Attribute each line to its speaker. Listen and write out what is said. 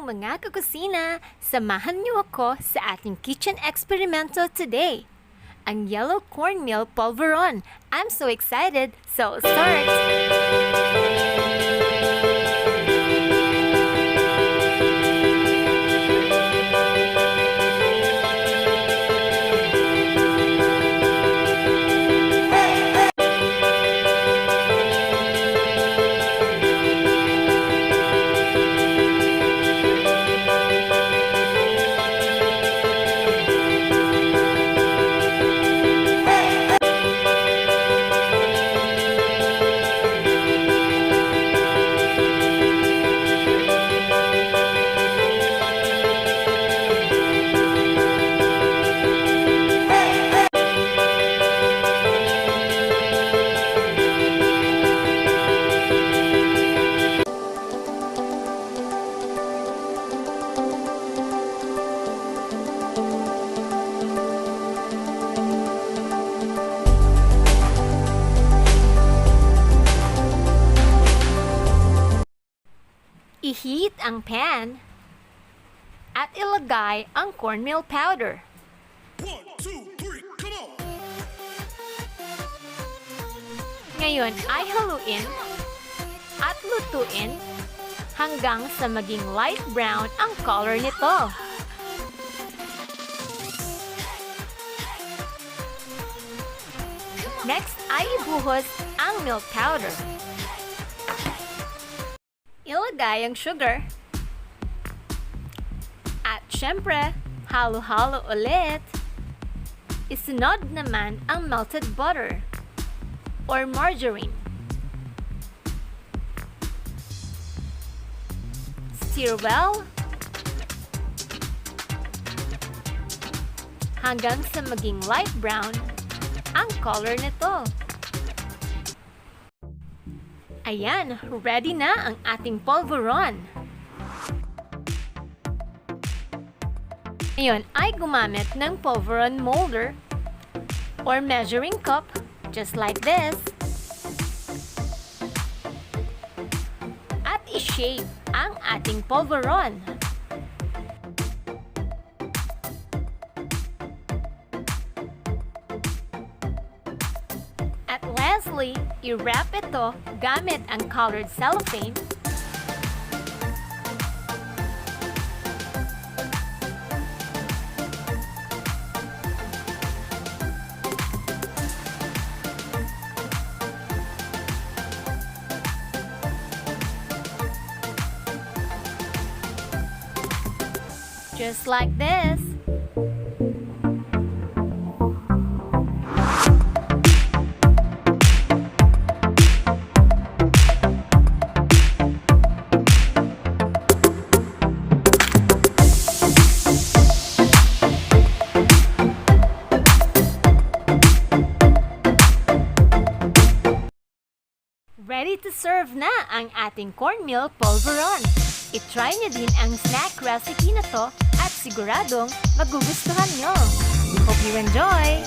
Speaker 1: mga kakusina! Samahan niyo ako sa ating kitchen experimento today. Ang yellow cornmeal polvoron. I'm so excited! So, start! I-heat ang pan at ilagay ang cornmeal powder.
Speaker 2: 1, 2, 3, come on!
Speaker 1: Ngayon ay haluin at lutuin hanggang sa maging light brown ang color nito. Next ay ibuhos ang milk powder. Ilagay ang sugar. At syempre, halo-halo ulit. Isunod naman ang melted butter or margarine. Stir well hanggang sa maging light brown ang color nito. Ayan, ready na ang ating polvoron. Ngayon ay gumamit ng polvoron molder or measuring cup, just like this. At i-shape ang ating polvoron. At lastly, i-wrap ito gamit ang colored cellophane. Just like this. Ready to serve na ang ating cornmeal polvoron. I-try niyo din ang snack recipe na to at siguradong magugustuhan nyo. Hope you enjoy!